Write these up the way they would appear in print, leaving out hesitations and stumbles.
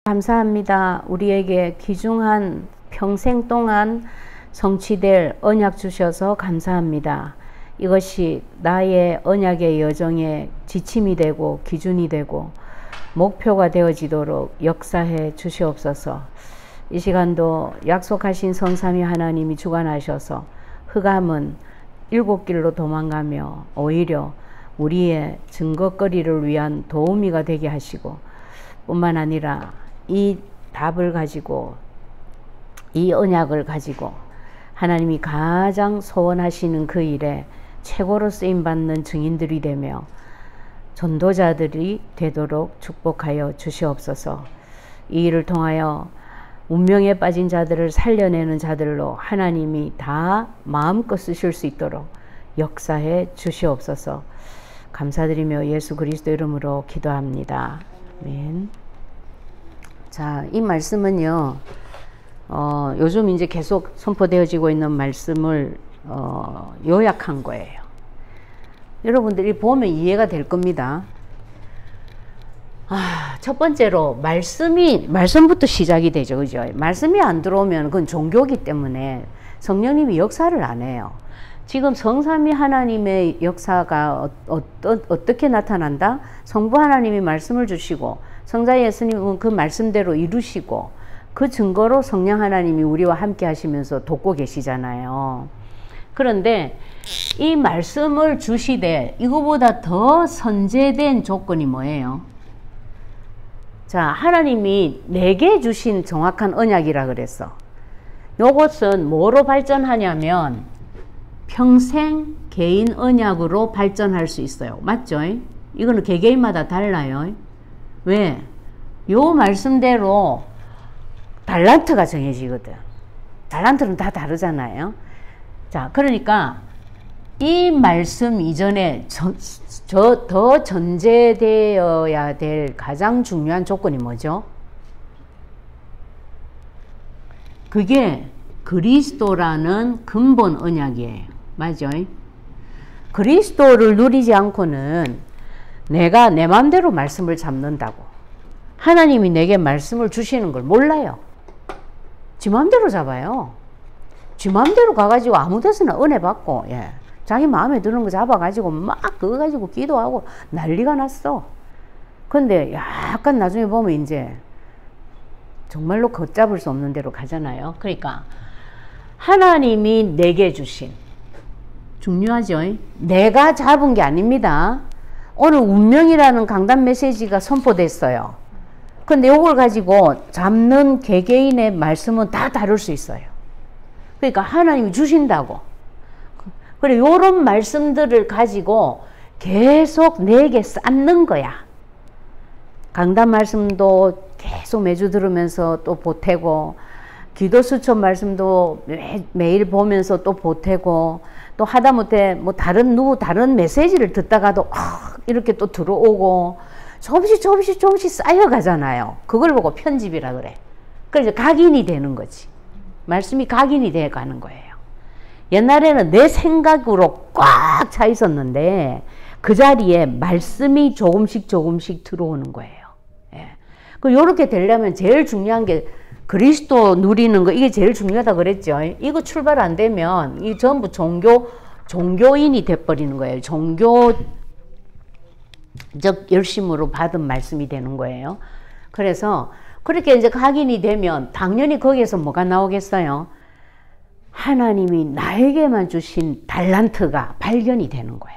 감사합니다. 우리에게 귀중한 평생 동안 성취될 언약 주셔서 감사합니다. 이것이 나의 언약의 여정의 지침이 되고 기준이 되고 목표가 되어지도록 역사해 주시옵소서. 이 시간도 약속하신 성삼위 하나님이 주관하셔서 흑암은 일곱 길로 도망가며 오히려 우리의 증거거리를 위한 도우미가 되게 하시고, 뿐만 아니라 이 답을 가지고, 이 언약을 가지고 하나님이 가장 소원하시는 그 일에 최고로 쓰임받는 증인들이 되며 전도자들이 되도록 축복하여 주시옵소서. 이 일을 통하여 운명에 빠진 자들을 살려내는 자들로 하나님이 다 마음껏 쓰실 수 있도록 역사해 주시옵소서. 감사드리며 예수 그리스도 이름으로 기도합니다. 아멘. 자, 이 말씀은요, 요즘 이제 계속 선포되어지고 있는 말씀을 요약한 거예요. 여러분들이 보면 이해가 될 겁니다. 첫 번째로 말씀부터 시작이 되죠. 그죠? 말씀이 안 들어오면 그건 종교이기 때문에 성령님이 역사를 안 해요. 지금 성삼위 하나님의 역사가 어떻게 나타난다? 성부 하나님이 말씀을 주시고 성자 예수님은 그 말씀대로 이루시고 그 증거로 성령 하나님이 우리와 함께 하시면서 돕고 계시잖아요. 그런데 이 말씀을 주시되 이거보다 더 선제된 조건이 뭐예요? 자, 하나님이 내게 주신 정확한 언약이라 그랬어. 요것은 뭐로 발전하냐면 평생 개인 언약으로 발전할 수 있어요. 맞죠? 이거는 개개인마다 달라요. 왜? 요 말씀대로 달란트가 정해지거든. 달란트는 다 다르잖아요. 자, 그러니까 이 말씀 이전에 더 전제되어야 될 가장 중요한 조건이 뭐죠? 그게 그리스도라는 근본 언약이에요. 맞죠? 그리스도를 누리지 않고는 내가 내 마음대로 말씀을 잡는다고 하나님이 내게 말씀을 주시는 걸 몰라요. 지 마음대로 잡아요. 지 마음대로 가가지고 아무 데서나 은혜 받고, 자기 마음에 드는 거 잡아가지고 막 그거 가지고 기도하고 난리가 났어. 근데 약간 나중에 보면 이제 정말로 걷잡을 수 없는 대로 가잖아요. 그러니까 하나님이 내게 주신, 중요하죠? 내가 잡은 게 아닙니다. 오늘 운명이라는 강단 메시지가 선포됐어요. 근데 이걸 가지고 잡는 개개인의 말씀은 다 다를 수 있어요. 그러니까 하나님이 주신다고. 그래, 요런 말씀들을 가지고 계속 내게 쌓는 거야. 강단 말씀도 계속 매주 들으면서 또 보태고, 기도 수첩 말씀도 매일 보면서 또 보태고, 또 하다못해 뭐 다른 메시지를 듣다가도 이렇게 또 들어오고, 조금씩 쌓여가잖아요. 그걸 보고 편집이라 그래. 그래서 각인이 되는 거지. 말씀이 각인이 돼 가는 거예요. 옛날에는 내 생각으로 꽉 차 있었는데 그 자리에 말씀이 조금씩 들어오는 거예요. 요렇게 되려면 제일 중요한 게 그리스도 누리는 거, 이게 제일 중요하다 그랬죠. 이거 출발 안 되면 이 전부 종교인이 돼버리는 거예요. 종교적 열심으로 받은 말씀이 되는 거예요. 그래서 그렇게 이제 각인이 되면 당연히 거기에서 뭐가 나오겠어요? 하나님이 나에게만 주신 달란트가 발견이 되는 거야.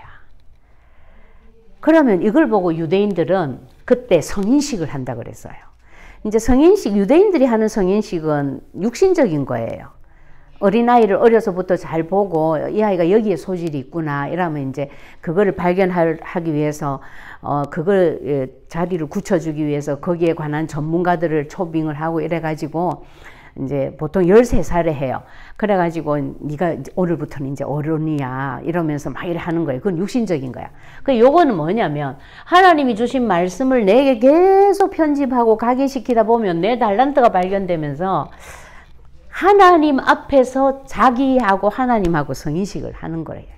그러면 이걸 보고 유대인들은 그때 성인식을 한다 그랬어요. 이제 성인식, 유대인들이 하는 성인식은 육신적인 거예요. 어린아이를 어려서부터 잘 보고 이 아이가 여기에 소질이 있구나 이러면 이제 그거를 발견하기 위해서 그걸 자리를 굳혀주기 위해서 거기에 관한 전문가들을 초빙을 하고 이래가지고 이제 보통 13살에 해요. 그래가지고 네가 오늘부터는 이제 어른이야 이러면서 막 이래 하는 거예요. 그건 육신적인 거야. 그 요거는 뭐냐면 하나님이 주신 말씀을 내게 계속 편집하고 각인시키다 보면 내 달란트가 발견되면서 하나님 앞에서 자기하고 하나님하고 성인식을 하는 거예요.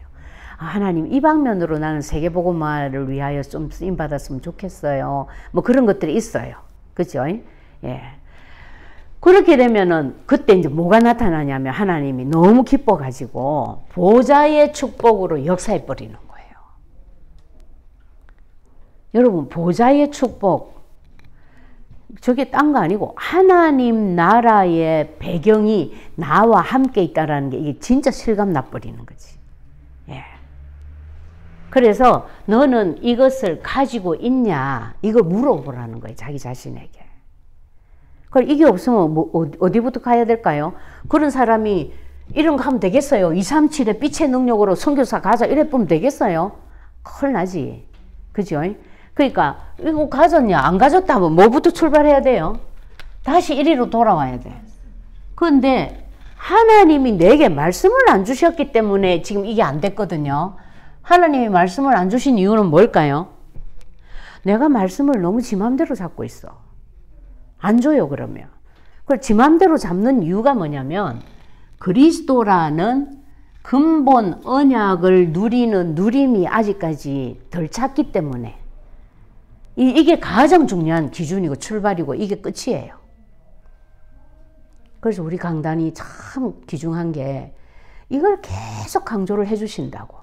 하나님 이 방면으로 나는 세계복음화를 위하여 좀 쓰임받았으면 좋겠어요. 뭐 그런 것들이 있어요. 그죠? 예. 그렇게 되면은 그때 이제 뭐가 나타나냐면 하나님이 너무 기뻐가지고 보좌의 축복으로 역사해 버리는 거예요. 여러분, 보좌의 축복, 저게 딴 거 아니고 하나님 나라의 배경이 나와 함께 있다라는 게 이게 진짜 실감 나버리는 거지. 예. 그래서 너는 이것을 가지고 있냐, 이걸 물어보라는 거예요, 자기 자신에게. 그럼 이게 없으면 뭐 어디부터 가야 될까요? 그런 사람이 이런 거 하면 되겠어요? 237의 빛의 능력으로 선교사 가자 이래 보면 되겠어요? 큰일 나지. 그죠? 그러니까 이거 가졌냐 안 가졌다면 뭐부터 출발해야 돼요? 다시 이리로 돌아와야 돼. 그런데 하나님이 내게 말씀을 안 주셨기 때문에 지금 이게 안 됐거든요. 하나님이 말씀을 안 주신 이유는 뭘까요? 내가 말씀을 너무 지 맘대로 잡고 있어. 안 줘요, 그러면. 그걸 지 맘대로 잡는 이유가 뭐냐면 그리스도라는 근본 언약을 누리는 누림이 아직까지 덜 찼기 때문에 이게 가장 중요한 기준이고 출발이고 이게 끝이에요. 그래서 우리 강단이 참 귀중한 게 이걸 계속 강조를 해주신다고.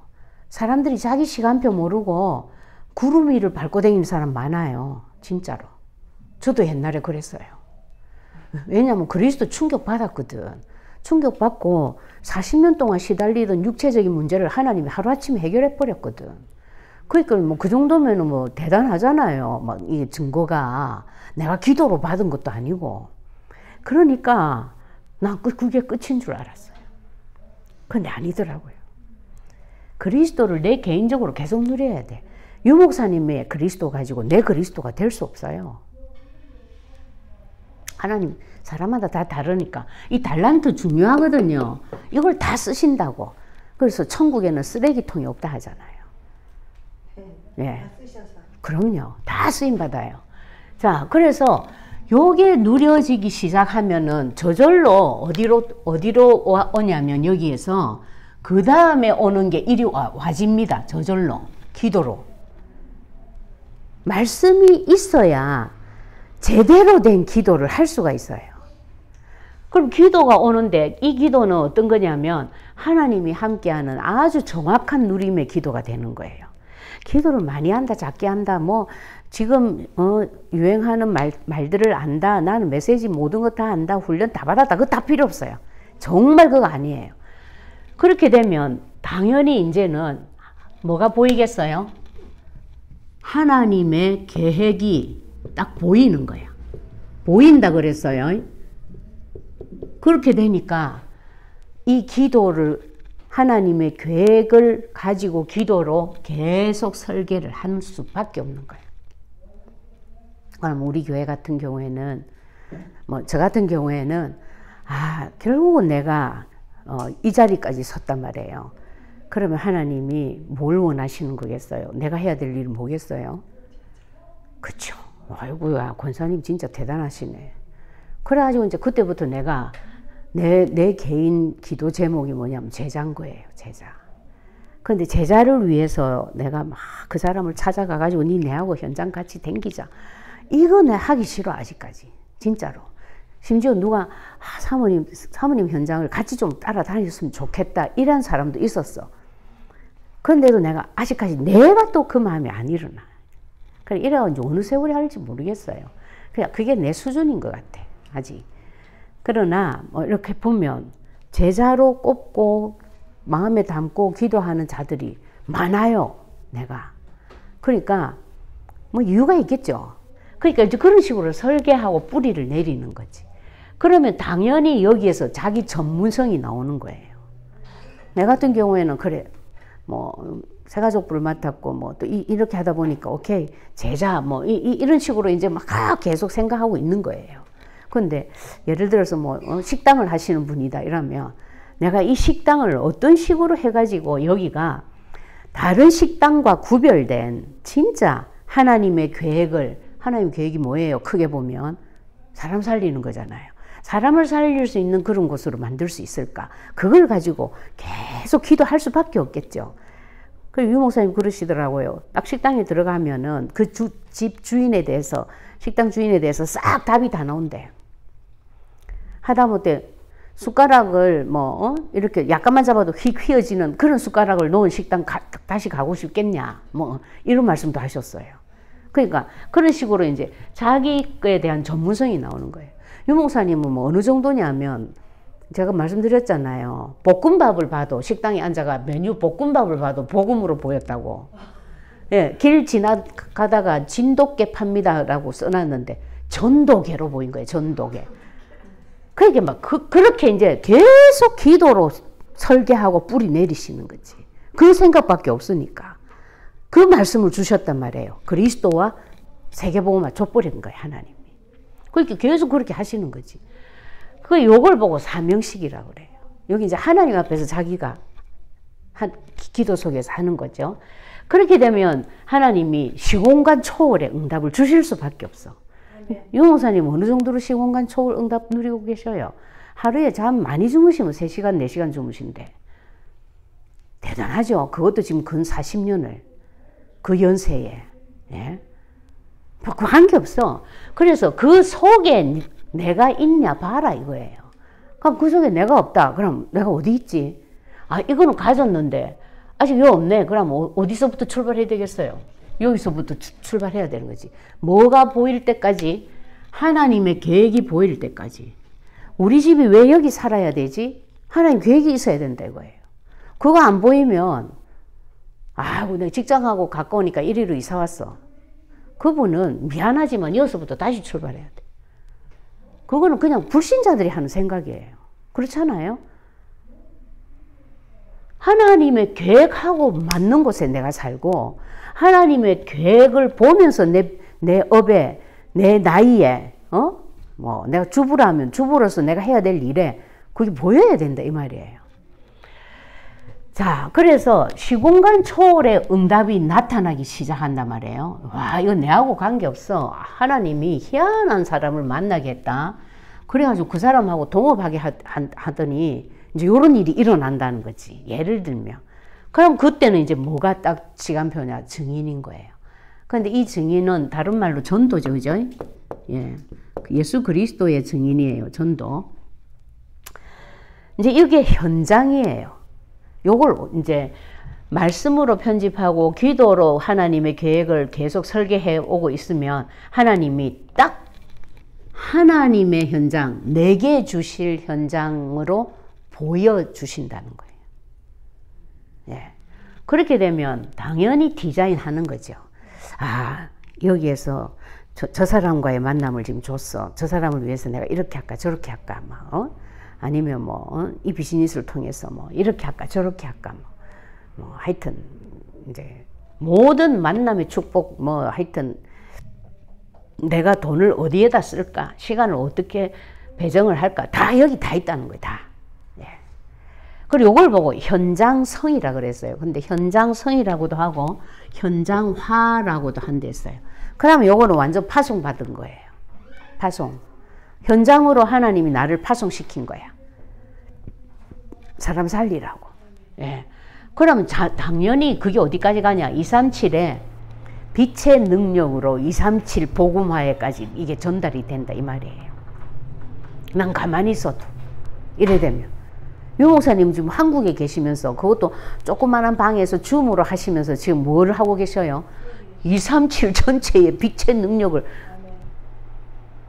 사람들이 자기 시간표 모르고 구름 위를 밟고 다니는 사람 많아요. 진짜로. 저도 옛날에 그랬어요. 왜냐하면 그리스도 충격받았거든. 충격받고 40년 동안 시달리던 육체적인 문제를 하나님이 하루아침에 해결해 버렸거든. 그러니까 뭐 그 정도면 뭐 대단하잖아요. 막 이 증거가 내가 기도로 받은 것도 아니고. 그러니까 난 그게 끝인 줄 알았어요. 근데 아니더라고요. 그리스도를 내 개인적으로 계속 누려야 돼. 유 목사님의 그리스도 가지고 내 그리스도가 될 수 없어요. 하나님 사람마다 다 다르니까 이 달란트 중요하거든요. 이걸 다 쓰신다고. 그래서 천국에는 쓰레기통이 없다 하잖아요. 네. 그럼요. 다 쓰임 받아요. 자, 그래서 요게 누려지기 시작하면은 저절로 어디로 오냐면 여기에서 그 다음에 오는 게 이리 와집니다. 저절로. 기도로. 말씀이 있어야 제대로 된 기도를 할 수가 있어요. 그럼 기도가 오는데 이 기도는 어떤 거냐면 하나님이 함께하는 아주 정확한 누림의 기도가 되는 거예요. 기도를 많이 한다, 작게 한다, 뭐 지금 유행하는 말들을 안다, 나는 메시지 모든 거 다 안다, 훈련 다 받았다, 그거 다 필요 없어요. 정말 그거 아니에요. 그렇게 되면 당연히 이제는 뭐가 보이겠어요? 하나님의 계획이 딱 보이는 거야. 보인다 그랬어요. 그렇게 되니까 이 기도를 하나님의 계획을 가지고 기도로 계속 설계를 할 수밖에 없는 거예요. 그럼 우리 교회 같은 경우에는 뭐 저 같은 경우에는 결국은 내가 이 자리까지 섰단 말이에요. 그러면 하나님이 뭘 원하시는 거겠어요? 내가 해야 될 일은 뭐겠어요? 그쵸? 아이고야, 권사님 진짜 대단하시네. 그래가지고 이제 그때부터 내가 내 개인 기도 제목이 뭐냐면 제자인 거예요. 제자. 근데 제자를 위해서 내가 막 그 사람을 찾아가가지고 니 내하고 현장 같이 댕기자. 이거 내 하기 싫어 아직까지. 진짜로. 심지어 누가 사모님 현장을 같이 좀 따라다녔으면 좋겠다 이런 사람도 있었어. 그런데도 내가 아직까지 내가 또 그 마음이 안 일어나. 그래 이래가지고 어느 세월이 할지 모르겠어요. 그냥 그게 내 수준인 것 같아. 아직. 그러나 뭐 이렇게 보면 제자로 꼽고 마음에 담고 기도하는 자들이 많아요. 내가. 그러니까 뭐 이유가 있겠죠. 그러니까 이제 그런 식으로 설계하고 뿌리를 내리는 거지. 그러면 당연히 여기에서 자기 전문성이 나오는 거예요. 내 같은 경우에는 그래 뭐 새가족부를 맡았고 뭐 또 이렇게 하다 보니까 오케이 제자 뭐 이런 식으로 이제 막 계속 생각하고 있는 거예요. 근데 예를 들어서 뭐 식당을 하시는 분이다 이러면 내가 이 식당을 어떤 식으로 해가지고 여기가 다른 식당과 구별된 진짜 하나님의 계획을, 하나님의 계획이 뭐예요? 크게 보면 사람 살리는 거잖아요. 사람을 살릴 수 있는 그런 곳으로 만들 수 있을까? 그걸 가지고 계속 기도할 수밖에 없겠죠. 그리고 유 목사님 그러시더라고요. 딱 식당에 들어가면은 그 집 주인에 대해서, 식당 주인에 대해서 싹 답이 다 나온대. 하다못해 숟가락을 뭐 이렇게 약간만 잡아도 휙 휘어지는 그런 숟가락을 놓은 식당 다시 가고 싶겠냐, 뭐 이런 말씀도 하셨어요. 그러니까 그런 식으로 이제 자기에 대한 전문성이 나오는 거예요. 유 목사님은 뭐 어느 정도냐면, 제가 말씀드렸잖아요. 볶음밥을 봐도, 식당에 앉아가 메뉴 볶음밥을 봐도 복음으로 보였다고. 예, 길 지나가다가 진돗개 팝니다라고 써놨는데 전도개로 보인 거예요. 전도개. 그러니까 막 그렇게 이제 계속 기도로 설계하고 뿌리 내리시는 거지. 그 생각밖에 없으니까. 그 말씀을 주셨단 말이에요. 그리스도와 세계복음화 줘버리는 거예요, 하나님이. 그러니까 계속 그렇게 하시는 거지. 그 요걸 보고 사명식이라고 그래요. 여기 이제 하나님 앞에서 자기가 기도 속에서 하는 거죠. 그렇게 되면 하나님이 시공간 초월의 응답을 주실 수밖에 없어. 유 목사님 어느 정도로 시공간 초월 응답 누리고 계셔요? 하루에 잠 많이 주무시면 3시간, 4시간 주무신대. 대단하죠. 그것도 지금 근 40년을 그 연세에. 예? 그 관계없어. 그래서 그 속에 내가 있냐 봐라 이거예요. 그럼 그 속에 내가 없다. 그럼 내가 어디 있지? 아, 이거는 가졌는데 아직 여기 없네. 그럼 어디서부터 출발해야 되겠어요? 여기서부터 출발해야 되는 거지. 뭐가 보일 때까지? 하나님의 계획이 보일 때까지. 우리 집이 왜 여기 살아야 되지? 하나님 계획이 있어야 된다 이거예요. 그거 안 보이면, 아이고 내가 직장하고 가까우니까 이리로 이사 왔어. 그분은 미안하지만 여기서부터 다시 출발해야 돼. 그거는 그냥 불신자들이 하는 생각이에요. 그렇잖아요? 하나님의 계획하고 맞는 곳에 내가 살고, 하나님의 계획을 보면서 내 업에, 내 나이에, 뭐, 내가 주부라면 주부로서 내가 해야 될 일에 그게 보여야 된다, 이 말이에요. 자, 그래서 시공간 초월의 응답이 나타나기 시작한단 말이에요. 와, 이거 내하고 관계없어. 하나님이 희한한 사람을 만나겠다. 그래가지고 그 사람하고 동업하게 하더니 이제 이런 일이 일어난다는 거지. 예를 들면. 그럼 그때는 이제 뭐가 딱 시간표냐? 증인인 거예요. 그런데 이 증인은 다른 말로 전도죠, 그죠? 예. 예수 그리스도의 증인이에요, 전도. 이제 이게 현장이에요. 요걸 이제 말씀으로 편집하고 기도로 하나님의 계획을 계속 설계해 오고 있으면 하나님이 딱 하나님의 현장, 내게 주실 현장으로 보여주신다는 거예요. 예. 그렇게 되면 당연히 디자인하는 거죠. 아, 여기에서 저 사람과의 만남을 지금 줬어. 저 사람을 위해서 내가 이렇게 할까 저렇게 할까 막, 아니면 뭐 이 비즈니스를 통해서 뭐 이렇게 할까 저렇게 할까 뭐 하여튼 이제 모든 만남의 축복 뭐 하여튼 내가 돈을 어디에다 쓸까, 시간을 어떻게 배정을 할까, 다 여기 다 있다는 거예요, 다. 예. 그리고 이걸 보고 현장성이라 그랬어요. 근데 현장성이라고도 하고 현장화라고도 한데 있어요. 그러면 요거는 완전 파송받은 거예요. 파송. 현장으로 하나님이 나를 파송시킨 거야. 사람 살리라고. 예. 그러면 당연히 그게 어디까지 가냐? 237에 빛의 능력으로 237 복음화에까지 이게 전달이 된다 이 말이에요. 난 가만히 있어도 이래 되면 유 목사님 지금 한국에 계시면서 그것도 조그만한 방에서 줌으로 하시면서 지금 뭘 하고 계셔요? 237 전체의 빛의 능력을.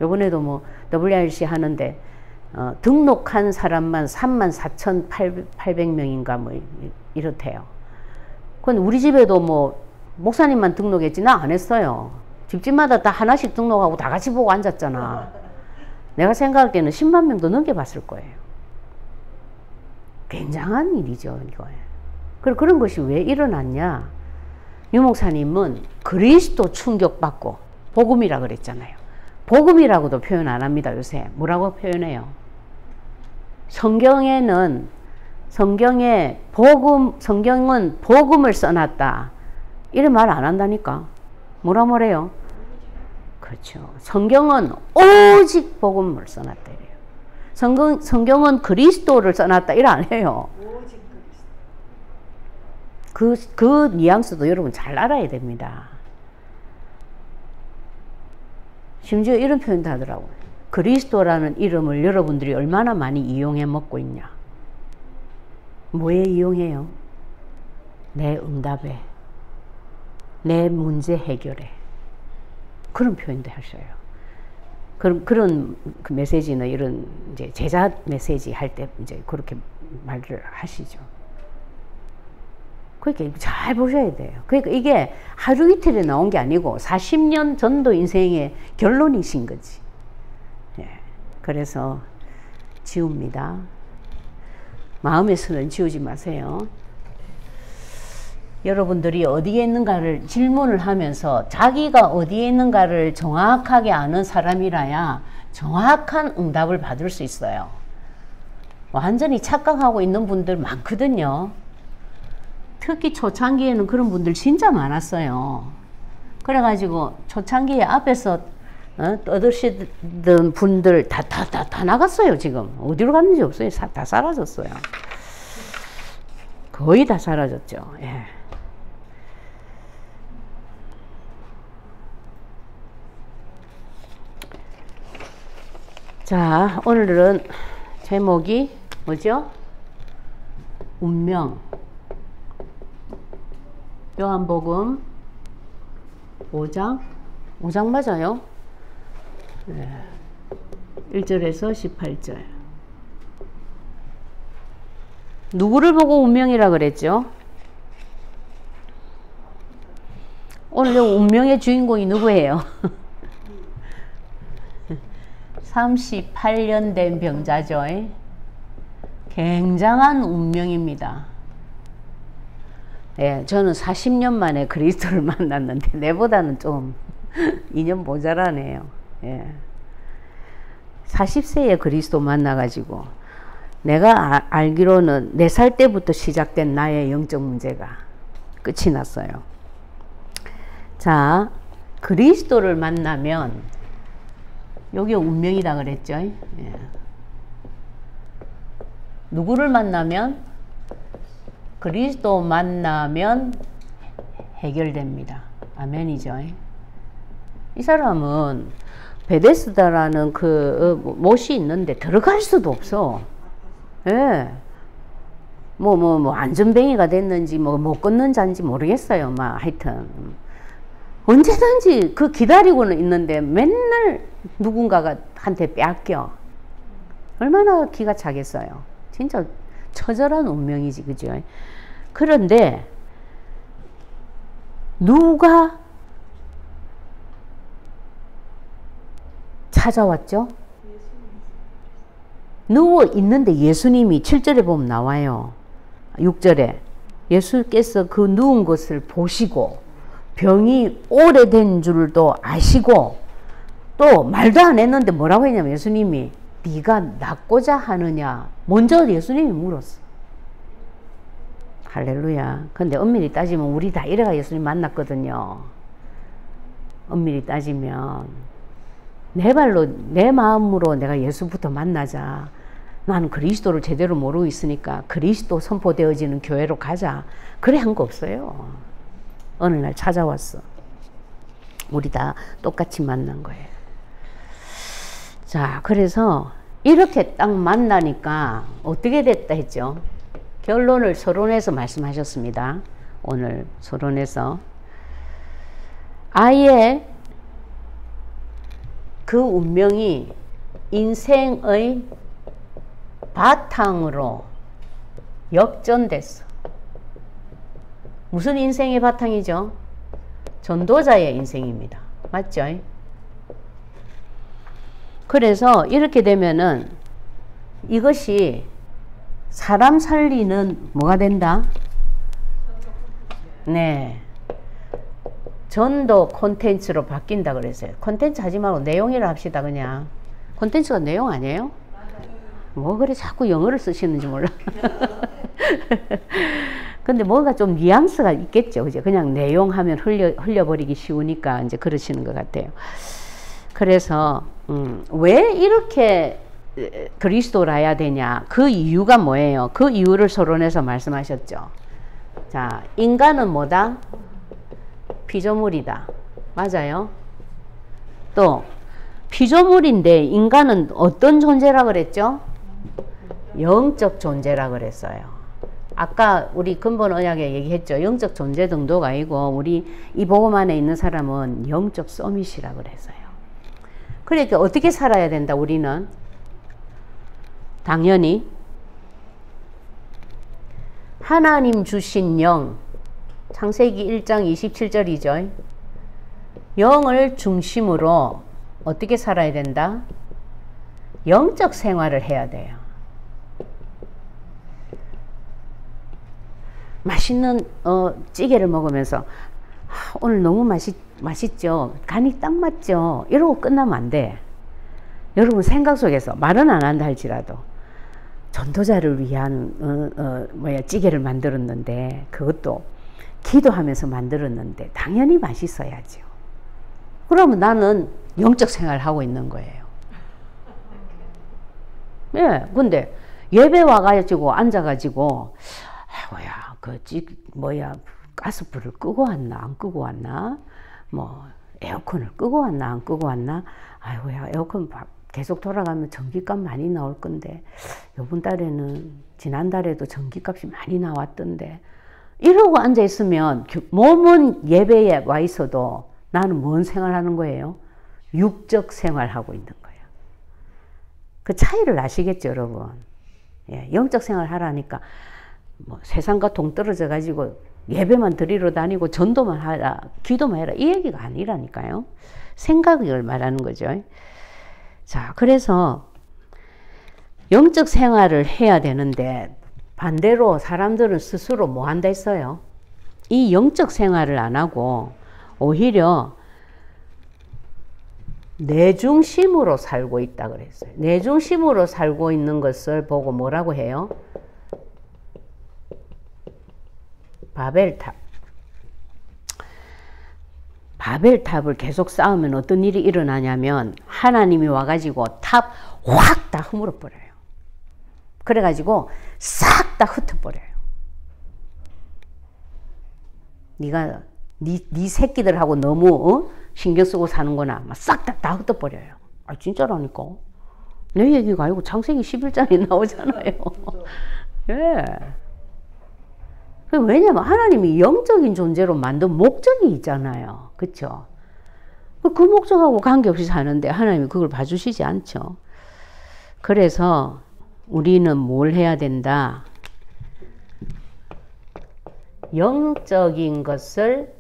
요번에도 뭐 WRC 하는데 등록한 사람만 34,800명인가 뭐 이렇대요. 근데 우리 집에도 뭐 목사님만 등록했지 나 안 했어요. 집집마다 다 하나씩 등록하고 다 같이 보고 앉았잖아. 내가 생각할 때는 10만 명도 넘게 봤을 거예요. 굉장한 일이죠, 이거예요. 그런 것이 왜 일어났냐? 유 목사님은 그리스도 충격받고 복음이라 그랬잖아요. 복음이라고도 표현 안 합니다, 요새. 뭐라고 표현해요? 성경은 복음을 써놨다. 이런 말 안 한다니까. 뭐래요? 그렇죠. 성경은 오직 복음을 써놨다 이래요. 성경은 그리스도를 써놨다 이래 안 해요. 그 뉘앙스도 여러분 잘 알아야 됩니다. 심지어 이런 표현도 하더라고요. 그리스도라는 이름을 여러분들이 얼마나 많이 이용해 먹고 있냐. 뭐에 이용해요? 내 응답에, 내 문제 해결에. 그런 표현도 하셔요. 그런 그 메시지는 이런 이제 제자 메시지 할 때 이제 그렇게 말을 하시죠. 그러니까 잘 보셔야 돼요. 그러니까 이게 하루 이틀에 나온 게 아니고 40년 전도 인생의 결론이신 거지. 예. 그래서 지웁니다. 마음에서는 지우지 마세요. 여러분들이 어디에 있는가를 질문을 하면서 자기가 어디에 있는가를 정확하게 아는 사람이라야 정확한 응답을 받을 수 있어요. 완전히 착각하고 있는 분들 많거든요. 특히 초창기에는 그런 분들 진짜 많았어요. 그래가지고 초창기에 앞에서 떠드시던 분들 다 나갔어요. 지금 어디로 갔는지 없어요. 다 사라졌어요. 거의 다 사라졌죠. 예. 자, 오늘은 제목이 뭐죠? 운명. 요한복음 5장 맞아요? 네. 1절에서 18절. 누구를 보고 운명이라 그랬죠? 오늘 운명의 주인공이 누구예요? 38년 된 병자죠. 굉장한 운명입니다. 예, 저는 40년 만에 그리스도를 만났는데 내보다는 좀 2년 모자라네요. 예. 40세에 그리스도 만나가지고 내가 알기로는 4살 때부터 시작된 나의 영적 문제가 끝이 났어요. 자, 그리스도를 만나면 여기 운명이다 그랬죠. 예. 누구를 만나면? 그리스도 만나면 해결됩니다. 아멘이죠. 이 사람은 베데스다라는 그 못이 있는데 들어갈 수도 없어. 예. 뭐 안전뱅이가 됐는지 못 걷는 자인지 모르겠어요. 하여튼 언제든지 그 기다리고는 있는데 맨날 누군가가 한테 뺏겨. 얼마나 기가 차겠어요. 진짜 처절한 운명이지, 그죠? 그런데 누가 찾아왔죠? 누워 있는데 예수님이 7절에 보면 나와요. 6절에 예수께서 그 누운 것을 보시고 병이 오래된 줄도 아시고 또 말도 안 했는데 뭐라고 했냐면 예수님이 네가 낫고자 하느냐 먼저 예수님이 물었어. 할렐루야. 근데 엄밀히 따지면 우리 다 이래가 예수님 만났거든요. 엄밀히 따지면 내 발로 내 마음으로 내가 예수부터 만나자. 나는 그리스도를 제대로 모르고 있으니까 그리스도 선포되어지는 교회로 가자. 그래 한 거 없어요. 어느 날 찾아왔어. 우리 다 똑같이 만난 거예요. 자, 그래서 이렇게 딱 만나니까 어떻게 됐다 했죠? 결론을 서론에서 말씀하셨습니다. 오늘 서론에서 아예 그 운명이 인생의 바탕으로 역전됐어. 무슨 인생의 바탕이죠? 전도자의 인생입니다. 맞죠? 그래서 이렇게 되면은 이것이 사람 살리는 뭐가 된다? 네. 전도 콘텐츠로 바뀐다 그랬어요. 콘텐츠 하지 말고 내용이라 합시다, 그냥. 콘텐츠가 내용 아니에요? 뭐 그래 자꾸 영어를 쓰시는지 몰라. 근데 뭔가 좀 뉘앙스가 있겠죠. 그죠? 그냥 내용 하면 흘려버리기 쉬우니까 이제 그러시는 것 같아요. 그래서, 왜 이렇게 그리스도라야 되냐? 그 이유가 뭐예요? 그 이유를 서론에서 말씀하셨죠. 자, 인간은 뭐다? 피조물이다. 맞아요? 또 피조물인데 인간은 어떤 존재라 그랬죠? 영적 존재라 그랬어요. 아까 우리 근본 언약에 얘기했죠. 영적 존재 정도가 아니고 우리 이 복음 안에 있는 사람은 영적 서밋이라 그랬어요. 그러니까 어떻게 살아야 된다 우리는? 당연히 하나님 주신 영, 창세기 1장 27절이죠. 영을 중심으로 어떻게 살아야 된다? 영적 생활을 해야 돼요. 맛있는 찌개를 먹으면서 오늘 너무 맛있죠? 간이 딱 맞죠? 이러고 끝나면 안 돼. 여러분 생각 속에서 말은 안 한다 할지라도 전도자를 위한 찌개를 만들었는데 그것도 기도하면서 만들었는데 당연히 맛있어야죠. 그러면 나는 영적 생활을 하고 있는 거예요. 예, 근데 예배 와가지고 앉아가지고 아이고야 가스불을 끄고 왔나 안 끄고 왔나 뭐 에어컨을 끄고 왔나 안 끄고 왔나 아이고야 에어컨 계속 돌아가면 전기값 많이 나올 건데 요번 달에는 지난달에도 전기값이 많이 나왔던데 이러고 앉아 있으면 몸은 예배에 와 있어도 나는 뭔 생활하는 거예요? 육적 생활하고 있는 거예요. 그 차이를 아시겠죠 여러분? 예, 영적 생활 하라니까 뭐 세상과 동떨어져 가지고 예배만 드리러 다니고 전도만 하라 기도만 해라 이 얘기가 아니라니까요. 생각을 말하는 거죠. 자, 그래서 영적 생활을 해야 되는데 반대로 사람들은 스스로 뭐 한다 했어요? 이 영적 생활을 안 하고 오히려 내 중심으로 살고 있다 그랬어요. 내 중심으로 살고 있는 것을 보고 뭐라고 해요? 바벨탑. 바벨탑을 계속 쌓으면 어떤 일이 일어나냐면 하나님이 와가지고 탑 확 다 허물어 버려요. 그래가지고 싹 다 흩어버려요. 네가 네 새끼들하고 너무 신경 쓰고 사는구나. 싹 다 흩어버려요. 아 진짜라니까. 내 얘기가 아니고 창세기 11장에 나오잖아요. 예. 왜냐면 하나님이 영적인 존재로 만든 목적이 있잖아요. 그렇죠? 그 목적하고 관계없이 사는데 하나님이 그걸 봐주시지 않죠. 그래서 우리는 뭘 해야 된다? 영적인 것을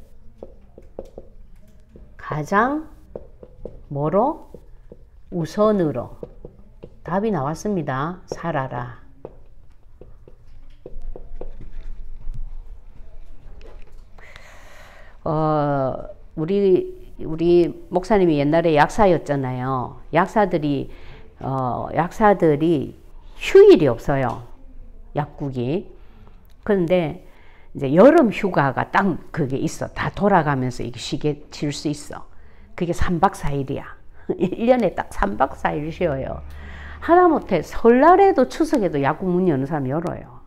가장 뭐로? 우선으로. 답이 나왔습니다. 살아라. 우리 목사님이 옛날에 약사였잖아요. 약사들이 휴일이 없어요. 약국이. 그런데 이제 여름 휴가가 딱 그게 있어. 다 돌아가면서 이게 쉬게 쉴 수 있어. 그게 3박 4일이야. 1년에 딱 3박 4일 쉬어요. 하다못해 설날에도 추석에도 약국 문 여는 사람 열어요.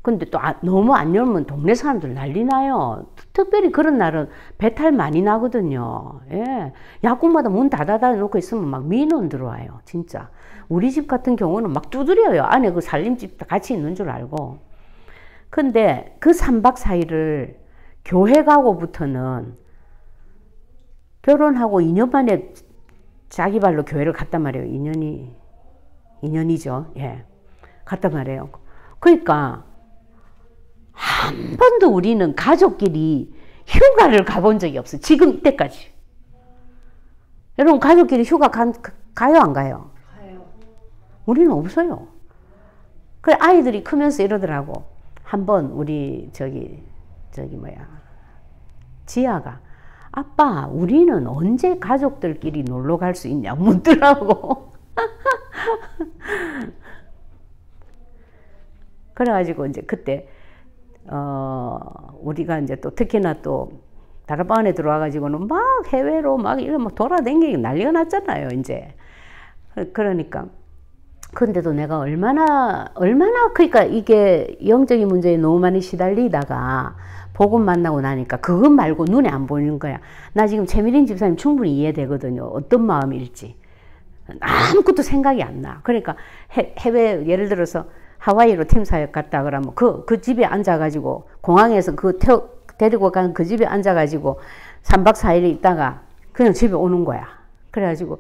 근데 또 너무 안 열면 동네 사람들 난리 나요. 특별히 그런 날은 배탈 많이 나거든요. 예. 약국마다 문 닫아 놓고 있으면 막 민원 들어와요. 진짜. 우리 집 같은 경우는 막 두드려요. 안에 그 살림집 같이 있는 줄 알고. 근데 그 3박 4일을 교회 가고부터는 결혼하고 2년 만에 자기 발로 교회를 갔단 말이에요. 2년이죠. 예. 갔단 말이에요. 그러니까 한 번도 우리는 가족끼리 휴가를 가본 적이 없어요. 지금 이때까지. 여러분 가족끼리 휴가 가요 안 가요? 가요. 우리는 없어요. 그래 아이들이 크면서 이러더라고. 한번 우리 지아가 아빠 우리는 언제 가족들끼리 놀러 갈 수 있냐 묻더라고. 그래가지고 이제 그때 우리가 이제 또 특히나 또 다락방 안에 들어와가지고는 막 해외로 막 이런 막 돌아다니기 난리가 났잖아요. 이제 그러니까 근데도 내가 얼마나, 그러니까 이게 영적인 문제에 너무 많이 시달리다가 복음 만나고 나니까 그것 말고 눈에 안 보이는 거야. 나 지금 최미린 집사님 충분히 이해되거든요. 어떤 마음일지. 아무것도 생각이 안 나. 그러니까 해외, 예를 들어서 하와이로 팀 사역 갔다 그러면 그 집에 앉아가지고 공항에서 데리고 간 그 집에 앉아가지고 3박 4일 있다가 그냥 집에 오는 거야. 그래가지고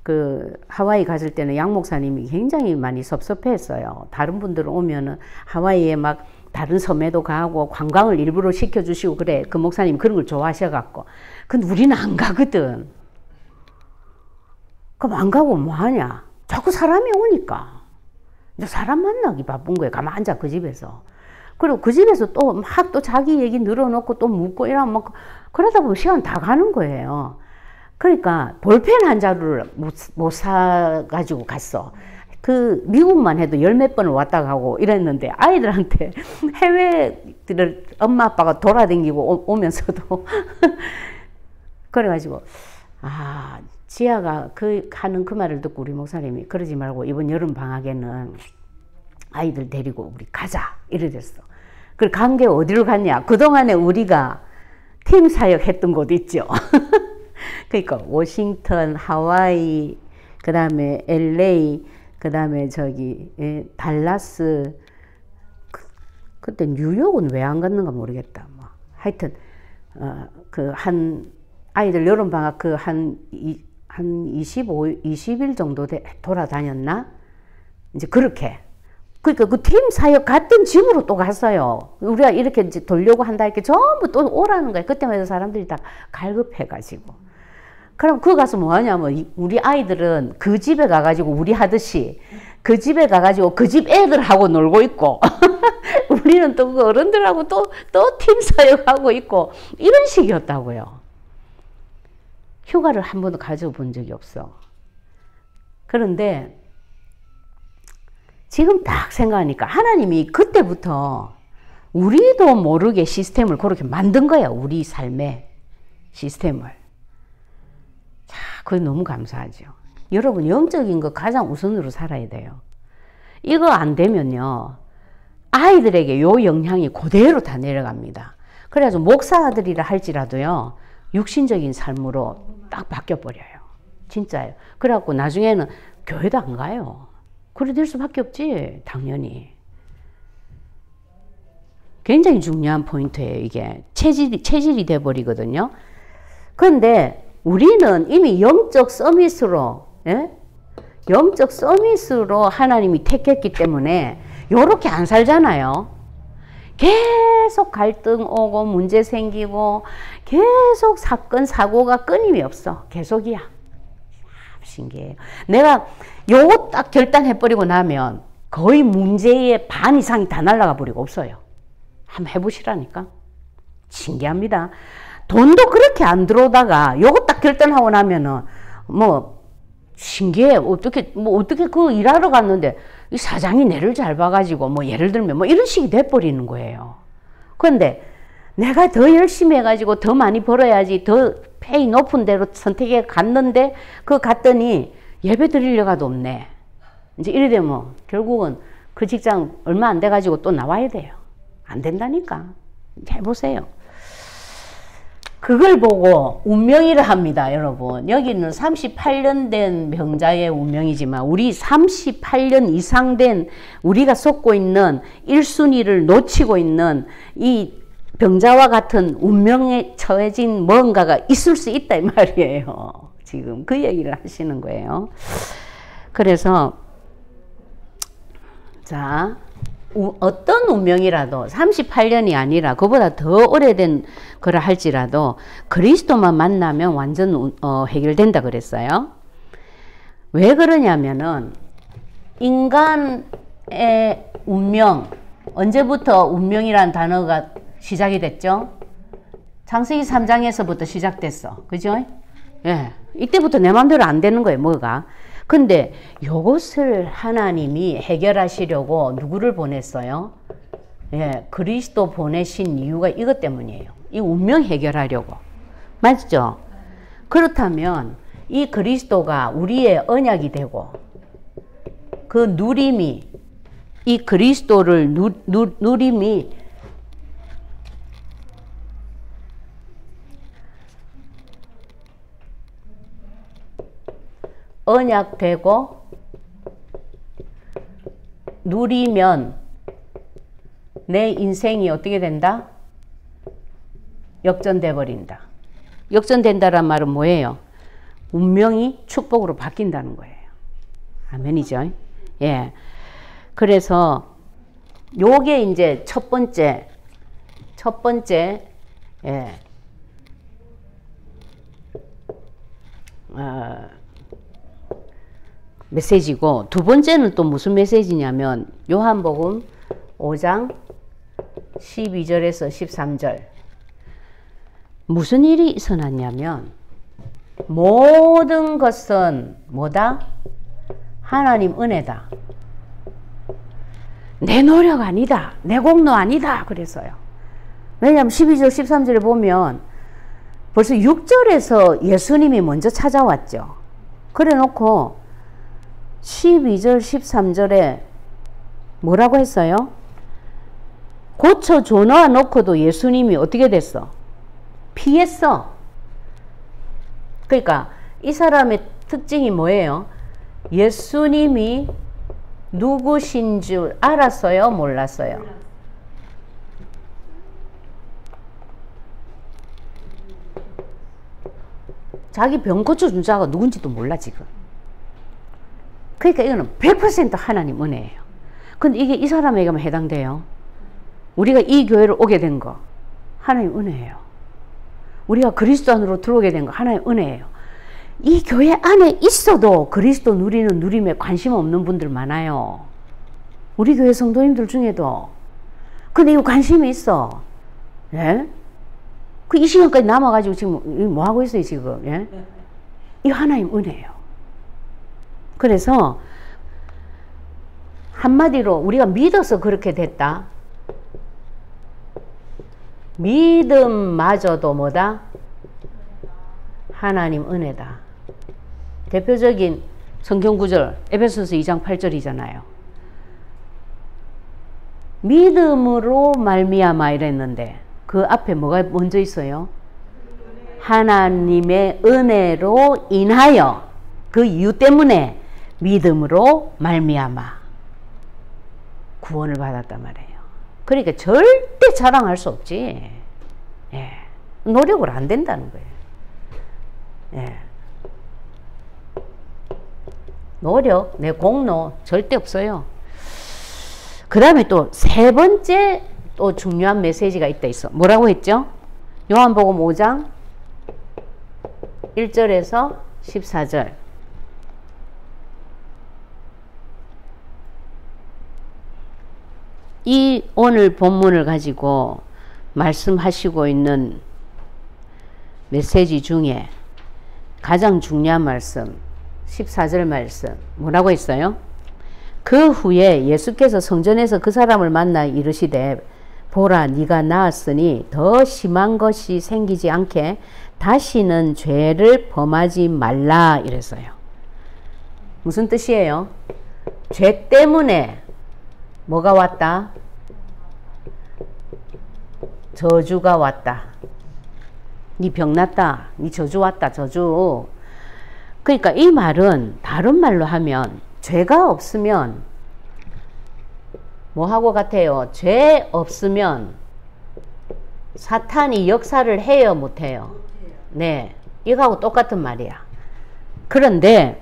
그 하와이 갔을 때는 양 목사님이 굉장히 많이 섭섭했어요. 다른 분들은 오면은 하와이에 막 다른 섬에도 가고 관광을 일부러 시켜주시고 그래. 그 목사님 그런 걸 좋아하셔갖고. 근데 우리는 안 가거든. 그럼 안 가고 뭐 하냐? 자꾸 사람이 오니까. 이제 사람 만나기 바쁜 거예요. 가만 앉아 그 집에서. 그리고 그 집에서 또 막 또 자기 얘기 늘어놓고 또 묻고 이러면 막 그러다 보면 시간 다 가는 거예요. 그러니까 볼펜 한 자루를 못 사가지고 갔어. 그 미국만 해도 열 몇 번을 왔다 가고 이랬는데 아이들한테 해외를 엄마 아빠가 돌아다니고 오면서도 그래가지고 지아가 하는 그 말을 듣고 우리 목사님이 그러지 말고 이번 여름 방학에는 아이들 데리고 우리 가자 이래졌어. 그리고 간 게 어디로 갔냐? 그동안에 우리가 팀 사역했던 곳 있죠. 그러니까 워싱턴, 하와이, 그 다음에 LA, 그 다음에 저기 달라스, 그때 뉴욕은 왜 안 갔는가 모르겠다. 뭐 하여튼 그 아이들 여름 방학 한 20일 정도 돌아다녔나? 이제 그렇게. 그러니까 그 팀 사역 같은 집으로 또 갔어요. 우리가 이렇게 이제 돌려고 한다 이렇게 전부 또 오라는 거예요. 그때마다 사람들이 다 갈급해가지고. 그럼 그거 가서 뭐 하냐면 우리 아이들은 그 집에 가가지고 우리 하듯이 그 집에 가가지고 그 집 애들하고 놀고 있고 우리는 또 그 어른들하고 또 팀 사역하고 있고 이런 식이었다고요. 휴가를 한 번도 가져본 적이 없어. 그런데 지금 딱 생각하니까 하나님이 그때부터 우리도 모르게 시스템을 그렇게 만든 거야. 우리 삶의 시스템을. 자, 그게 너무 감사하죠. 여러분 영적인 거 가장 우선으로 살아야 돼요. 이거 안 되면요. 아이들에게 요 영향이 그대로 다 내려갑니다. 그래서 목사들이라 할지라도요. 육신적인 삶으로 딱 바뀌어버려요. 진짜요. 그래갖고 나중에는 교회도 안 가요. 그래 될 수밖에 없지. 당연히. 굉장히 중요한 포인트예요. 이게 체질이 돼버리거든요. 그런데 우리는 이미 영적 서밋으로 영적 서밋으로 하나님이 택했기 때문에 요렇게 안 살잖아요. 계속 갈등 오고 문제 생기고 계속 사건 사고가 끊임이 없어. 계속이야. 신기해요. 내가 요거 딱 결단해버리고 나면 거의 문제의 반 이상이 다 날아가 버리고 없어요. 한번 해보시라니까. 신기합니다. 돈도 그렇게 안 들어오다가 요거 딱 결단하고 나면은 뭐 신기해. 어떻게 그 일하러 갔는데 이 사장이 내를 잘 봐가지고 뭐 예를 들면 뭐 이런 식이 돼버리는 거예요. 그런데 내가 더 열심히 해가지고 더 많이 벌어야지 더 페이 높은 데로 선택해 갔는데 갔더니 예배 드리려가도 없네. 이제 이래 되면 결국은 그 직장 얼마 안 돼가지고 또 나와야 돼요. 안 된다니까. 해보세요. 그걸 보고 운명이라 합니다, 여러분. 여기는 38년 된 병자의 운명이지만 우리 38년 이상 된 우리가 속고 있는 1순위를 놓치고 있는 이 병자와 같은 운명에 처해진 뭔가가 있을 수 있다 이 말이에요. 지금 그 얘기를 하시는 거예요. 그래서 자, 어떤 운명이라도 38년이 아니라 그보다 더 오래된 거라 할지라도 그리스도만 만나면 완전 해결된다 그랬어요. 왜 그러냐면은 인간의 운명, 언제부터 운명이란 단어가 시작이 됐죠? 창세기 3장에서부터 시작됐어. 그죠? 예. 이때부터 내 마음대로 안 되는 거예요, 뭐가. 근데 요것을 하나님이 해결하시려고 누구를 보냈어요? 예, 그리스도 보내신 이유가 이것 때문이에요. 이 운명 해결하려고. 맞죠? 그렇다면 이 그리스도가 우리의 언약이 되고 그 누림이, 이 그리스도를 누림이 언약되고 누리면 내 인생이 어떻게 된다? 역전돼 버린다. 역전된다란 말은 뭐예요? 운명이 축복으로 바뀐다는 거예요. 아멘이죠? 예. 그래서 요게 이제 첫 번째 예. 메시지고, 두 번째는 또 무슨 메시지냐면 요한복음 5장 12절에서 13절. 무슨 일이 있어났냐면 모든 것은 뭐다? 하나님 은혜다. 내 노력 아니다. 내 공로 아니다. 그래서요. 왜냐하면 12절 13절에 보면 벌써 6절에서 예수님이 먼저 찾아왔죠. 그래 놓고 12절 13절에 뭐라고 했어요? 고쳐 줘놔 놓고도 예수님이 어떻게 됐어? 피했어. 그러니까 이 사람의 특징이 뭐예요? 예수님이 누구신 줄 알았어요? 몰랐어요? 자기 병 고쳐준 자가 누군지도 몰라 지금. 그러니까 이거는 100% 하나님 은혜예요. 근데 이게 이 사람에게만 해당돼요. 우리가 이 교회를 오게 된 거 하나님 은혜예요. 우리가 그리스도 안으로 들어오게 된 거 하나님 은혜예요. 이 교회 안에 있어도 그리스도 누리는 누림에 관심 없는 분들 많아요. 우리 교회 성도님들 중에도. 근데 이거 관심이 있어. 예? 그 이 시간까지 남아가지고 지금 뭐 하고 있어요 지금? 예? 이 하나님 은혜예요. 그래서 한마디로 우리가 믿어서 그렇게 됐다. 믿음마저도 뭐다? 하나님 은혜다. 대표적인 성경구절 에베소서 2장 8절이잖아요. 믿음으로 말미암아 이랬는데 그 앞에 뭐가 먼저 있어요? 하나님의 은혜로 인하여, 그 이유 때문에 믿음으로 말미암아 구원을 받았단 말이에요. 그러니까 절대 자랑할 수 없지. 예. 노력을 안 된다는 거예요. 예. 노력, 내 공로 절대 없어요. 그 다음에 또 세 번째 또 중요한 메시지가 있어. 뭐라고 했죠? 요한복음 5장 1절에서 14절. 이 오늘 본문을 가지고 말씀하시고 있는 메시지 중에 가장 중요한 말씀 14절 말씀 뭐라고 했어요? 그 후에 예수께서 성전에서 그 사람을 만나 이르시되 보라 네가 나았으니 더 심한 것이 생기지 않게 다시는 죄를 범하지 말라 이랬어요. 무슨 뜻이에요? 죄 때문에 뭐가 왔다? 저주가 왔다. 니 병 났다. 니 저주 왔다. 저주. 그러니까 이 말은 다른 말로 하면 죄가 없으면 뭐하고 같아요? 죄 없으면 사탄이 역사를 해요? 못해요? 네. 이거하고 똑같은 말이야. 그런데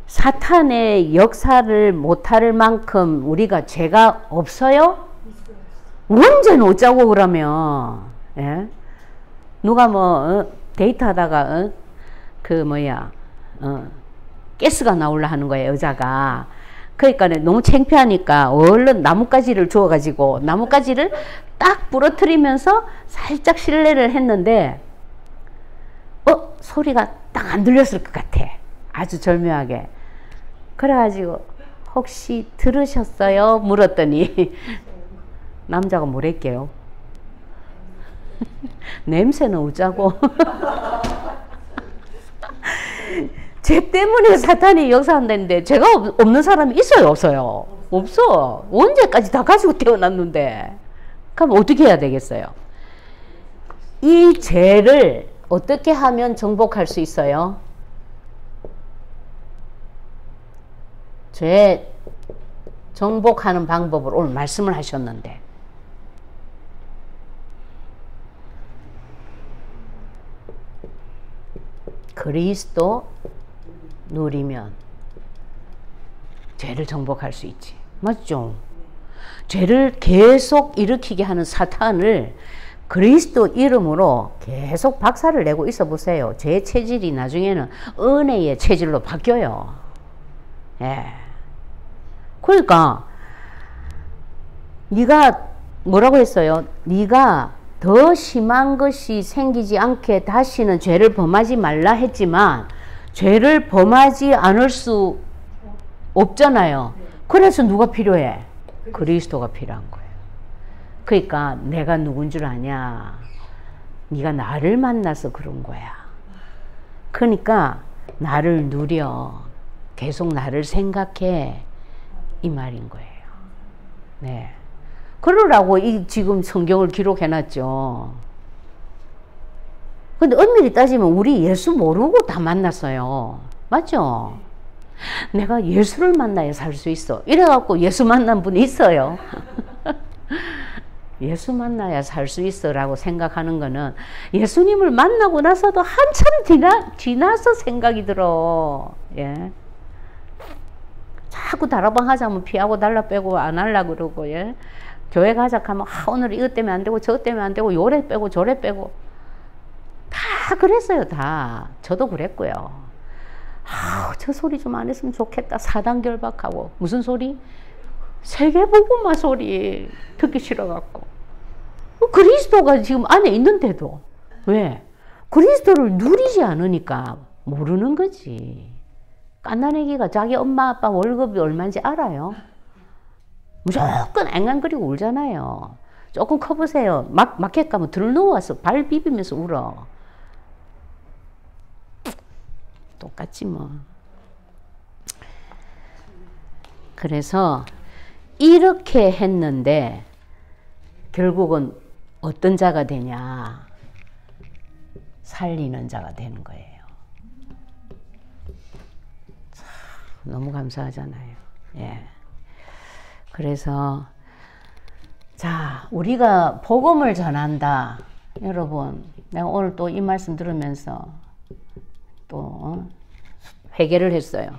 사탄의 역사를 못할 만큼 우리가 죄가 없어요? 언제는 어쩌고 그러면. 예? 누가 뭐 데이트하다가 가스가 나오려 하는 거예요, 여자가. 그러니까 너무 창피하니까 얼른 나뭇가지를 주워가지고 나뭇가지를 딱 부러뜨리면서 살짝 실례를 했는데 소리가 딱 안 들렸을 것 같아. 아주 절묘하게. 그래가지고 혹시 들으셨어요? 물었더니 남자가 뭐랬게요? 죄 죄 때문에 사탄이 역사한다는데 죄가 없는 사람이 있어요, 없어요? 없어. 언제까지 다 가지고 태어났는데. 그럼 어떻게 해야 되겠어요? 이 죄를 어떻게 하면 정복할 수 있어요? 죄 정복하는 방법을 오늘 말씀을 하셨는데, 그리스도 누리면 죄를 정복할 수 있지. 맞죠? 죄를 계속 일으키게 하는 사탄을 그리스도 이름으로 계속 박살을 내고 있어 보세요. 죄의 체질이 나중에는 은혜의 체질로 바뀌어요. 예. 그러니까 네가 뭐라고 했어요? 네가 더 심한 것이 생기지 않게 다시는 죄를 범하지 말라 했지만 죄를 범하지 않을 수 없잖아요. 그래서 누가 필요해? 그리스도가 필요한 거예요. 그러니까 내가 누군 줄 아냐? 네가 나를 만나서 그런 거야. 그러니까 나를 누려. 계속 나를 생각해. 이 말인 거예요. 네. 그러라고 이 지금 성경을 기록해놨죠. 근데 엄밀히 따지면 우리 예수 모르고 다 만났어요. 맞죠? 내가 예수를 만나야 살 수 있어. 이래갖고 예수 만난 분이 있어요. 예수 만나야 살 수 있어 라고 생각하는 거는 예수님을 만나고 나서도 한참 지나서 생각이 들어. 예. 자꾸 다락방 하자면 피하고 달라 빼고 안 할라 그러고, 예. 교회 가자 하면 오늘 이것 때문에 안 되고 저것 때문에 안 되고 요래 빼고 저래 빼고 다 그랬어요. 다. 저도 그랬고요. 저 소리 좀 안 했으면 좋겠다. 사단 결박하고. 무슨 소리? 세계복음화 소리 듣기 싫어갖고. 그리스도가 지금 안에 있는데도. 왜? 그리스도를 누리지 않으니까 모르는 거지. 깐난애기가 자기 엄마 아빠 월급이 얼마인지 알아요? 무조건 앵앵거리고 울잖아요. 조금 커보세요. 마켓 가면 들누워서 발 비비면서 울어. 똑같지 뭐. 그래서 이렇게 했는데 결국은 어떤 자가 되냐? 살리는 자가 되는 거예요. 참, 너무 감사하잖아요. 예. 그래서 자, 우리가 복음을 전한다. 여러분, 내가 오늘 또 이 말씀 들으면서 또 회개를 했어요.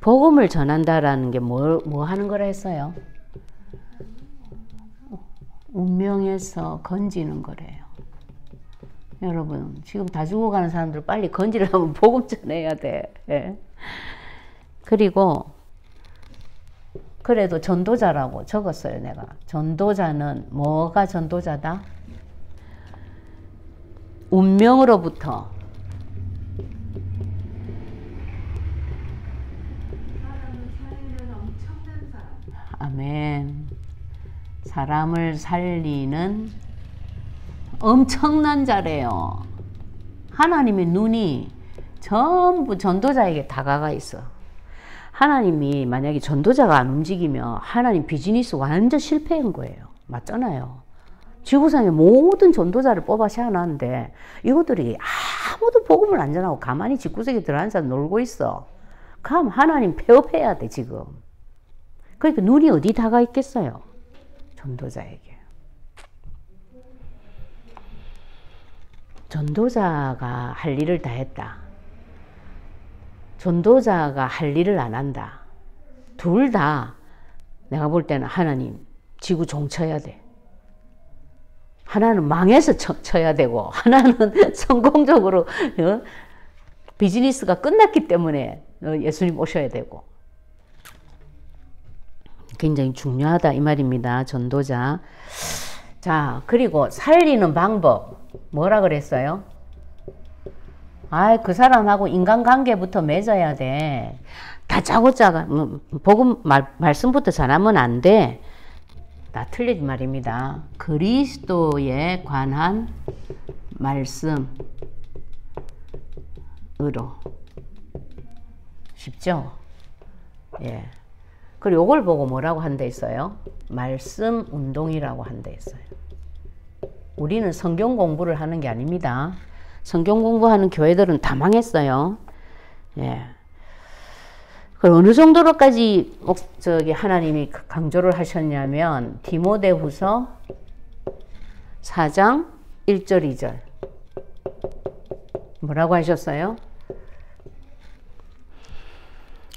복음을 전한다라는 게 뭐 하는 거라 했어요? 운명에서 건지는 거래요. 여러분, 지금 다 죽어가는 사람들 빨리 건지려면 복음 전해야 돼. 예. 그리고 그래도 전도자라고 적었어요, 내가. 전도자는 뭐가 전도자다? 운명으로부터 아멘. 사람을 살리는 엄청난 자래요. 하나님의 눈이 전부 전도자에게 다가가 있어. 하나님이 만약에 전도자가 안 움직이면 하나님 비즈니스 완전 실패한 거예요. 맞잖아요. 지구상의 모든 전도자를 뽑아 세워놨는데 이것들이 아무도 복음을 안 전하고 가만히 집구석에 들어앉아서 놀고 있어. 그럼 하나님 폐업해야 돼 지금. 그러니까 눈이 어디 다가 있겠어요? 전도자에게. 전도자가 할 일을 다 했다. 전도자가 할 일을 안 한다. 둘 다 내가 볼 때는 하나님 지구 종쳐야 돼. 하나는 망해서 쳐야 되고 하나는 성공적으로 비즈니스가 끝났기 때문에 예수님 오셔야 되고. 굉장히 중요하다 이 말입니다. 전도자. 자, 그리고 살리는 방법 뭐라 그랬어요? 그 사람하고 인간관계부터 맺어야 돼. 다짜고짜가 복음 말씀부터 잘하면 안 돼. 다 틀린 말입니다. 그리스도에 관한 말씀으로 쉽죠? 예. 그리고 이걸 보고 뭐라고 한데 있어요? 말씀 운동이라고 한데 있어요. 우리는 성경 공부를 하는 게 아닙니다. 성경 공부하는 교회들은 다 망했어요. 예. 그 어느 정도로까지 하나님이 강조를 하셨냐면 디모데후서 4장 1절 2절 뭐라고 하셨어요?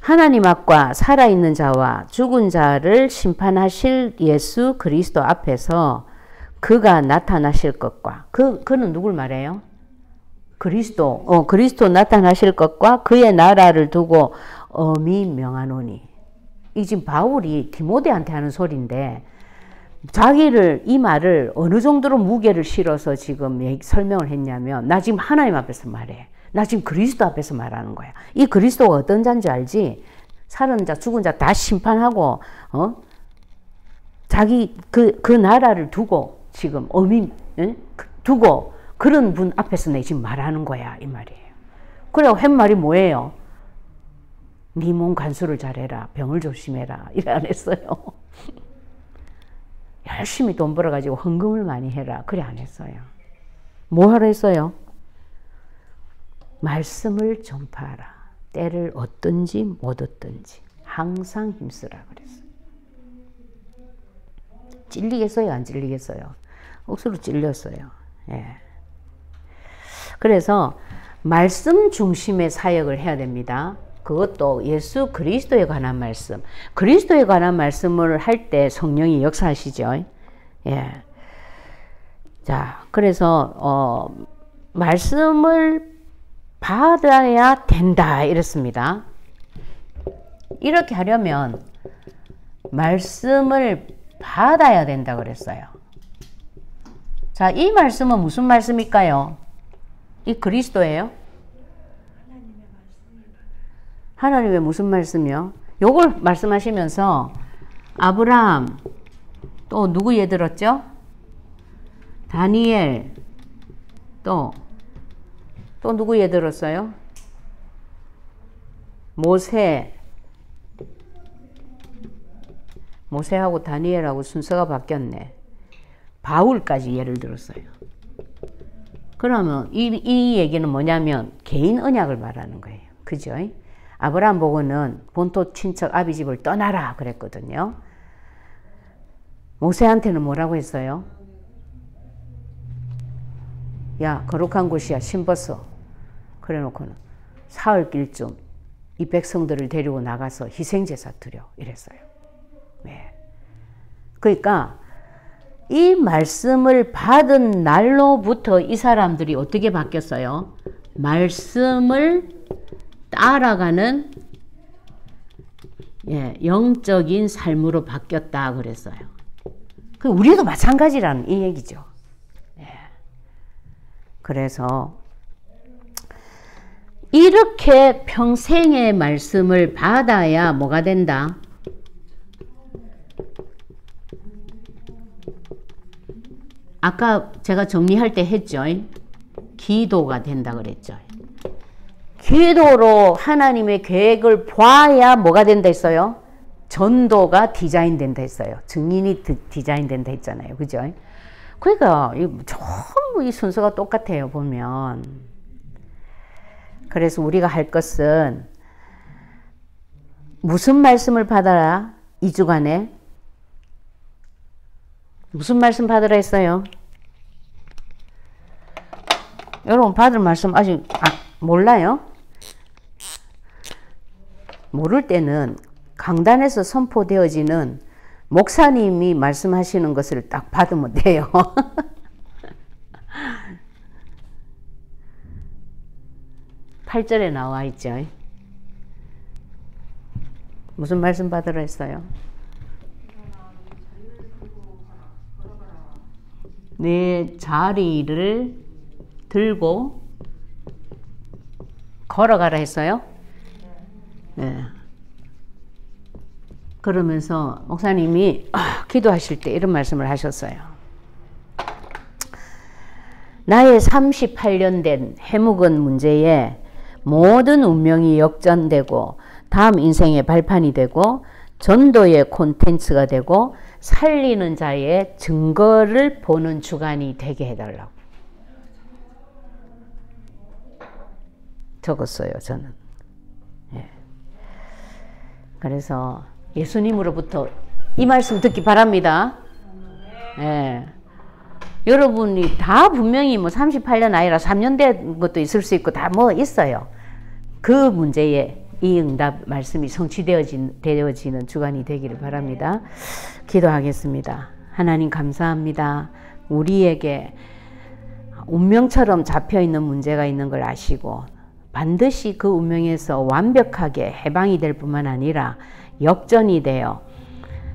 하나님 앞과 살아있는 자와 죽은 자를 심판하실 예수 그리스도 앞에서 그가 나타나실 것과 그는 누굴 말해요? 그리스도 나타나실 것과 그의 나라를 두고 엄히 명하노니. 이 지금 바울이 디모데한테 하는 소리인데 이 말을 어느 정도로 무게를 실어서 지금 설명을 했냐면 나 지금 하나님 앞에서 말해. 나 지금 그리스도 앞에서 말하는 거야. 이 그리스도가 어떤 자인지 알지? 살은 자, 죽은 자 다 심판하고, 자기 그 나라를 두고 지금 두고 그런 분 앞에서 내 지금 말하는 거야. 이 말이에요. 그래, 한 말이 뭐예요? 네 몸 간수를 잘해라. 병을 조심해라. 이래 안 했어요. 열심히 돈 벌어가지고 헌금을 많이 해라. 그래 안 했어요. 뭐 하라 했어요? 말씀을 전파하라. 때를 얻든지 못 얻든지 항상 힘쓰라 그랬어요. 찔리겠어요? 안 찔리겠어요? 억수로 찔렸어요. 예. 그래서 말씀 중심의 사역을 해야 됩니다. 그것도 예수 그리스도에 관한 말씀. 그리스도에 관한 말씀을 할 때 성령이 역사하시죠. 예. 자, 그래서 말씀을 받아야 된다 이랬습니다. 이렇게 하려면 말씀을 받아야 된다 그랬어요. 자, 이 말씀은 무슨 말씀일까요? 이 그리스도예요? 하나님의 무슨 말씀이요? 요걸 말씀하시면서 아브라함 또 누구 예 들었죠? 다니엘 또 누구 예 들었어요? 모세하고 다니엘하고 순서가 바뀌었네. 바울까지 예를 들었어요. 그러면 이 얘기는 뭐냐면 개인 언약을 말하는 거예요. 그죠? 아브라함 보고는 본토 친척 아비 집을 떠나라 그랬거든요. 모세한테는 뭐라고 했어요? 야, 거룩한 곳이야. 신벗어. 그래 놓고는 사흘길쯤 이 백성들을 데리고 나가서 희생제사 드려. 이랬어요. 네. 그러니까 이 말씀을 받은 날로부터 이 사람들이 어떻게 바뀌었어요? 말씀을 따라가는 영적인 삶으로 바뀌었다 그랬어요. 우리도 마찬가지라는 이 얘기죠. 그래서 이렇게 평생의 말씀을 받아야 뭐가 된다? 아까 제가 정리할 때 했죠. 기도가 된다 그랬죠. 기도로 하나님의 계획을 봐야 뭐가 된다 했어요? 전도가 디자인 된다 했어요. 증인이 디자인 된다 했잖아요. 그죠? 그러니까 전부 이 순서가 똑같아요. 보면. 그래서 우리가 할 것은 무슨 말씀을 받아라? 2주간에 무슨 말씀 받으라 했어요? 여러분 받을 말씀 아직 몰라요? 모를 때는 강단에서 선포되어지는 목사님이 말씀하시는 것을 딱 받으면 돼요. 8절에 나와 있죠. 무슨 말씀 받으라 했어요? 내 자리를 들고 걸어가라 했어요? 네. 그러면서 목사님이 기도하실 때 이런 말씀을 하셨어요. 나의 38년 된 해묵은 문제에 모든 운명이 역전되고 다음 인생의 발판이 되고 전도의 콘텐츠가 되고 살리는 자의 증거를 보는 주간이 되게 해달라고 적었어요, 저는. 예. 그래서 예수님으로부터 이 말씀 듣기 바랍니다. 예. 여러분이 다 분명히 뭐 38년 아니라 3년 된 것도 있을 수 있고 다 뭐 있어요. 그 문제에 이 응답 말씀이 성취되어지는 주간이 되기를 바랍니다. 기도하겠습니다. 하나님 감사합니다. 우리에게 운명처럼 잡혀있는 문제가 있는 걸 아시고 반드시 그 운명에서 완벽하게 해방이 될 뿐만 아니라 역전이 되어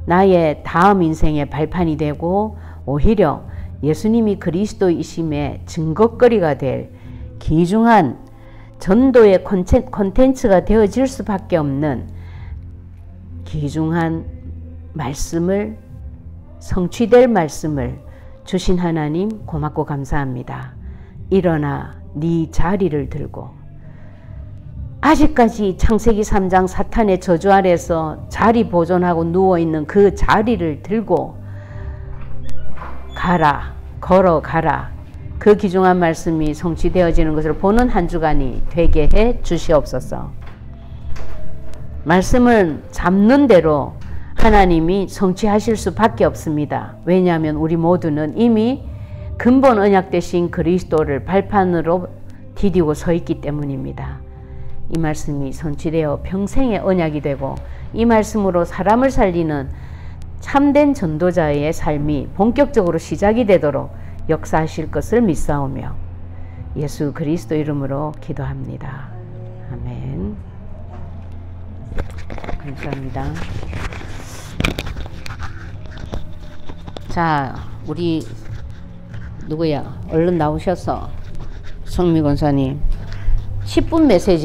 나의 다음 인생의 발판이 되고 오히려 예수님이 그리스도이심의 증거거리가 될 귀중한 전도의 콘텐츠가 되어질 수밖에 없는 귀중한 말씀을, 성취될 말씀을 주신 하나님 고맙고 감사합니다. 일어나 네 자리를 들고 아직까지 창세기 3장 사탄의 저주 아래서 자리 보존하고 누워있는 그 자리를 들고 가라, 걸어가라. 그 귀중한 말씀이 성취되어지는 것을 보는 한 주간이 되게 해 주시옵소서. 말씀을 잡는 대로 하나님이 성취하실 수밖에 없습니다. 왜냐하면 우리 모두는 이미 근본 언약 되신 그리스도를 발판으로 디디고 서 있기 때문입니다. 이 말씀이 성취되어 평생의 언약이 되고 이 말씀으로 사람을 살리는 참된 전도자의 삶이 본격적으로 시작이 되도록 역사하실 것을 믿사오며 예수 그리스도 이름으로 기도합니다. 아멘. 감사합니다. 자, 우리 누구야? 얼른 나오셔서 성미 권사님 10분 메시지